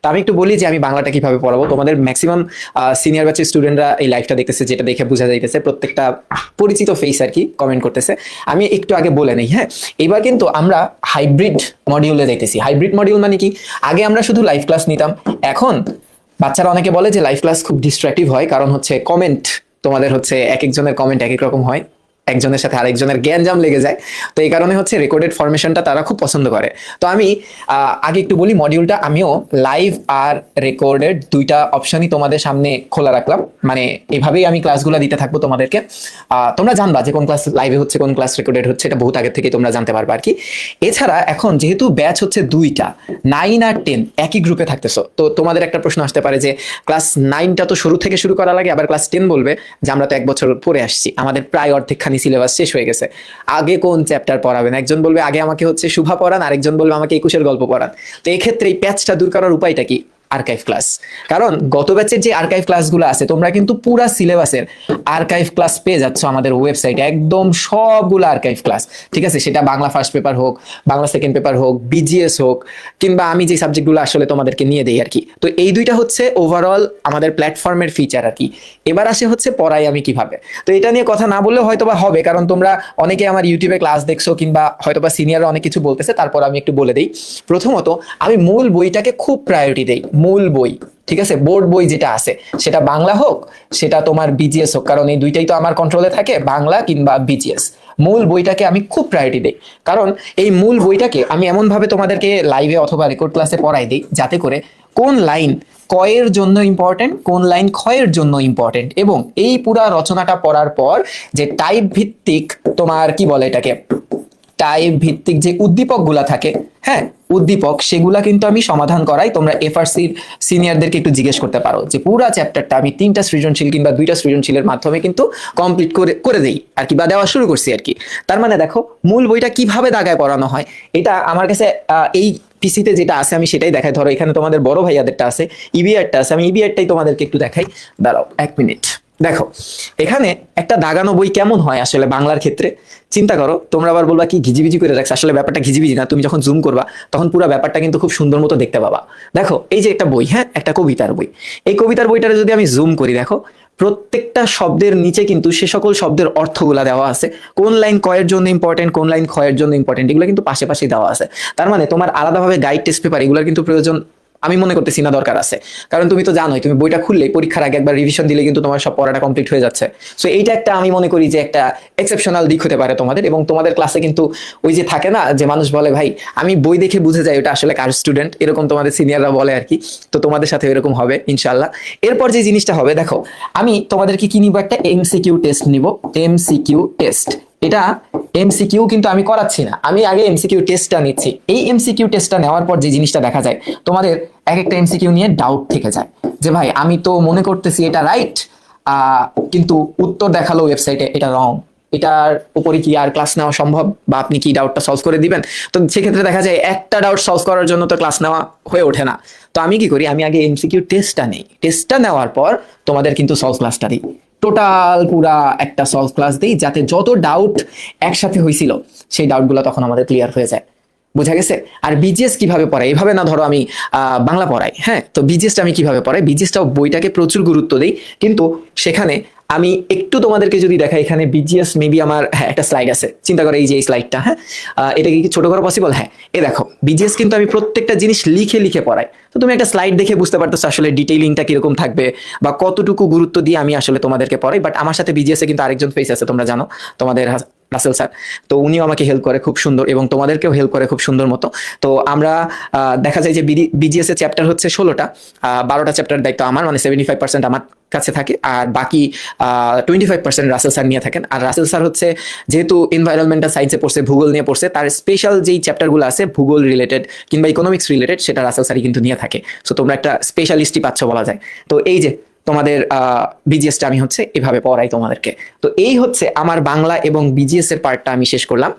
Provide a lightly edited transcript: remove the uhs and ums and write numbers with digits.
তো আমি একটু বলি যে আমি বাংলাটা কিভাবে পড়াবো। তোমাদের ম্যাক্সিমাম সিনিয়র ব্যাচের স্টুডেন্টরা এই লাইভটা দেখতেছে, যেটা দেখে বোঝা যাইতেছে প্রত্যেকটা পরিচিত ফেস আর কি কমেন্ট করতেছে। আমি একটু আগে বলে নেই, হ্যাঁ। এবার কিন্তু আমরা হাইব্রিড মডিউলে যাইতেছি। হাইব্রিড মডিউল মানে কি, আগে আমরা শুধু লাইভ ক্লাস নিতাম, এখন বাচ্চারা অনেকে বলে যে লাইভ ক্লাস খুব ডিস্ট্রাকটিভ হয়, কারণ হচ্ছে কমেন্ট, তোমাদের হচ্ছে এক একজনের কমেন্ট এক এক রকম হয়, একজনের সাথে আরেকজনের জ্ঞানজাম লেগে যায়। তো এই কারণে হচ্ছে রেকর্ডেড ফরমেশনটা তারা খুব পছন্দ করে। তো আমি আগে একটু বলি মডিউলটা, আমিও লাইভ আর রেকর্ডেড দুইটা অপশনই তোমাদের সামনে খোলা রাখলাম। মানে এভাবেই আমি ক্লাসগুলো দিতে থাকবো তোমাদেরকে। তোমরা জানবা যে কোন ক্লাস লাইভে হচ্ছে, কোন ক্লাস রেকর্ডেড হচ্ছে, এটা বহুত আগে থেকে তোমরা জানতে পারবে আর কি। এছাড়া এখন যেহেতু ব্যাচ হচ্ছে দুইটা, 9 আর 10 একই গ্রুপে থাকতেছো, তো তোমাদের একটা প্রশ্ন আসতে পারে যে ক্লাস 9টা তো শুরু থেকে শুরু করা লাগে, আবার ক্লাস 10 বলবে যে আমরা তো এক বছর পরে আসছি, আমাদের প্রায় অর্ধেকখানি সিলেবাস শেষ হয়ে গেছে, আগে কোন চ্যাপ্টার পড়াবেন। একজন বলবে আগে আমাকে হচ্ছে শুভা পড়ান, আরেকজন বলবে আমাকে একুশের গল্প পড়ান। তো এই ক্ষেত্রে এই প্যাচটা দূর করার উপায়টা কি? Archive class. কারণ গত ব্যাচের যে আর্কাইভ ক্লাসগুলো আছে, তোমরা কিন্তু পুরা সিলেবাসের আর্কাইভ ক্লাস পেয়ে যাচ্ছ আমাদের ওয়েবসাইটে, একদম সবগুলো আর্কাইভ ক্লাস। ঠিক আছে, সেটা বাংলা ফার্স্ট পেপার হোক, বাংলা সেকেন্ড পেপার হোক, বিজিএস হোক, কিংবা আমি যে সাবজেক্টগুলো আসলে তোমাদেরকে নিয়ে দেই আর কি। তো এই দুইটা হচ্ছে ওভারঅল আমাদের প্ল্যাটফর্মের ফিচার আর কি। এবার আসে হচ্ছে পড়াই আমি কিভাবে। তো এটা নিয়ে কথা না বললেও হয়তোবা হবে, কারণ তোমরা অনেকে আমার ইউটিউবে ক্লাস দেখছো, কিংবা হয়তোবা সিনিয়ররা অনেক কিছু বলতেছে, তারপর আমি একটু বলে দিই। প্রথমত আমি মূল বইটাকে খুব প্রায়োরিটি দেই, মূল বই। ঠিক আছে, বোর্ড বই যেটা আছে সেটা বাংলা হোক, সেটা তোমার বিজিএস হোক, কারণ এই দুইটাই তো আমার কন্ট্রোলে থাকে, বাংলা কিংবা বিজিএস। মূল বইটাকে আমি খুব প্রায়োরিটি দিই, কারণ এই মূল বইটাকে আমি এমন ভাবে তোমাদেরকে লাইভে অথবা রেকর্ড ক্লাসে পড়াই দিই, যাতে করে কোন লাইন কয়ের জন্য ইম্পর্টেন্ট, কোন লাইন ক্ষয়ের জন্য ইম্পর্টেন্ট, এবং এই পুরা রচনাটা পড়ার পর যে টাইপ ভিত্তিক, তোমার কি বলে এটাকে, টাইপ ভিত্তিক যে উদ্দীপক গুলা থাকে, হ্যাঁ, উদ্দীপক, সেগুলা কিন্তু আমি সমাধান করাই। তোমরা এফআরসির সিনিয়রদেরকে একটু জিজ্ঞেস করতে পারো যে পুরা চ্যাপ্টারটা আমি 3টা সৃজনশীল কিংবা 2টা সৃজনশীলের মাধ্যমে কিন্তু কমপ্লিট করে করে দেই আর কি, বা দেওয়া শুরু করছি আর কি। তার মানে দেখো মূল বইটা কিভাবে দাগায় পড়ানো হয়, এটা আমার কাছে এই পিসিতে যেটা আছে আমি সেটাই দেখাই। ধরো এখানে তোমাদের বড় ভাইয়াদেরটা আছে, ইবিআরটা আছে, আমি ইবিআরটাই তোমাদেরকে একটু দেখাই। দাঁড়াও 1 মিনিট। দেখো এখানে একটা দাগানো বই কেমন হয় আসলে বাংলার ক্ষেত্রে, চিন্তা করো। তোমরা আবার বলবা কি ঘিজিবিজি করে রাখছে, আসলে ব্যাপারটা ঘিজিবিজি না, তুমি যখন জুম করবা তখন পুরো ব্যাপারটা কিন্তু খুব সুন্দর মতো দেখতে পাবা। দেখো এই যে একটা বই, হ্যাঁ, একটা কবিতার বই, এই কবিতার বইটারে যদি আমি জুম করি, দেখো প্রত্যেকটা শব্দের নিচে কিন্তু সে সকল শব্দের অর্থগুলা দেওয়া আছে, কোন লাইন কয়ের জন্য ইম্পর্টেন্ট, কোন লাইন ক্ষয়ের জন্য ইম্পর্টেন্ট, এগুলো কিন্তু পাশে পাশে দেওয়া আছে। তার মানে তোমার আলাদাভাবে গাইড টেস্ট পেপার এগুলোর কিন্তু প্রয়োজন আমি মনে করতেছি না, দরকার আছে। কারণ তুমি তো জানোই, তুমি বইটা খুললেই পরীক্ষার আগে একবার রিভিশন দিলে কিন্তু তোমার সব পড়াটা কমপ্লিট হয়ে যাচ্ছে। সো এইটা একটা আমি মনে করি যে একটা এক্সেপশনাল দিক হতে পারে তোমাদের। এবং তোমাদের ক্লাসে কিন্তু ওই যে থাকে না যে মানুষ বলে ভাই আমি বই দেখে বুঝে যাই ওটা আসলে কার স্টুডেন্ট, এরকম তোমাদের সিনিয়ররা বলে আর কি। তো তোমাদের সাথে এরকম হবে ইনশাল্লাহ। এরপর যে জিনিসটা হবে, দেখো আমি তোমাদেরকে কি নিব, একটা এমসিকিউ টেস্ট নিব। এমসিকিউ টেস্ট, এটা এমসিকিউ কিন্তু আমি করাচ্ছি না, আমি আগে এমসিকিউ টেস্টটা নিচ্ছি। এই এমসিকিউ টেস্টটা নেওয়ার পর যে জিনিসটা দেখা যায়, তোমাদের এক একটা এমসিকিউ নিয়ে ডাউট থেকে যায় যে ভাই আমি তো মনে করতেছি এটা রাইট, কিন্তু উত্তর দেখালো ওয়েবসাইটে এটা রং, এটার উপরে কি আর ক্লাস নেওয়া সম্ভব, বা আপনি কি ডাউটটা সলভ করে দিবেন? তো সেক্ষেত্রে দেখা যায় একটা ডাউট সলভ করার জন্য তো ক্লাস নেওয়া হয়ে ওঠে না। তো আমি কি করি, আমি আগে এমসিকিউ টেস্টটা নেই, টেস্টটা নেওয়ার পর তোমাদের কিন্তু সলভ ক্লাসটা দিই, টোটাল পুরা একটা সলভ ক্লাস দিই, যাতে যত ডাউট একসাথে হয়েছিল সেই ডাউটগুলো তখন আমাদের ক্লিয়ার হয়ে যায়। বোঝা গেছে? আর বিজিএস কিভাবে পড়াই, এভাবে না, ধরো আমি বাংলা পড়াই, হ্যাঁ, তো বিজিএসটা আমি কিভাবে পড়াই, বিজিএসটাও বইটাকে প্রচুর গুরুত্ব দিই, কিন্তু সেখানে আমি একটু তোমাদেরকে যদি দেখাই, এখানে বিজিএস মেবি আমার, হ্যাঁ, একটা স্লাইড আছে, চিন্তা করো এই যে এই স্লাইডটা, হ্যাঁ, এটা কি ছোট করা পসিবল? হ্যাঁ, এ দেখো বিজিএস কিন্তু আমি প্রত্যেকটা জিনিস লিখে লিখে পড়াই। তো তুমি একটা স্লাইড দেখে বুঝতে পারতেছো আসলে ডিটেইলিংটা কিরকম থাকবে বা কতটুকু গুরুত্ব দিয়ে আমি আসলে তোমাদেরকে পড়াই। বাট আমার সাথে বিজিএস এ কিন্তু আরেকজন ফেস আছে, তোমরা জানো, তোমাদের রাসেল স্যার। তো উনিও আমাকে হেল্প করে খুব সুন্দর, এবং তোমাদেরকেও হেল্প করে খুব সুন্দর মতো। তো আমরা দেখা যায় যে বিজিএস এর চ্যাপ্টার হচ্ছে 16টা, 12টা চ্যাপ্টার দায়িত্ব আমার, মানে 75% আমার কাছে থাকে, আর বাকি 25% রাসেল স্যার নিয়ে থাকেন। আর রাসেল স্যার হচ্ছে যেহেতু এনভায়রনমেন্টাল সায়েন্সে পড়ছে, ভূগোল নিয়ে পড়ছে, তার স্পেশাল যেই চ্যাপ্টারগুলো আছে ভূগোল রিলেটেড কিংবা ইকোনমিক্স রিলেটেড, সেটা রাসেল স্যারই কিন্তু নিয়ে থাকে। সো তোমরা একটা স্পেশালিস্টই পাচ্ছ বলা যায়। তো এই যে তোমাদের বিজিএসটা আমি হচ্ছে এভাবে পড়াই তোমাদেরকে। তো এই হচ্ছে আমার বাংলা এবং বিজিএস এর পার্টটা আমি শেষ করলাম।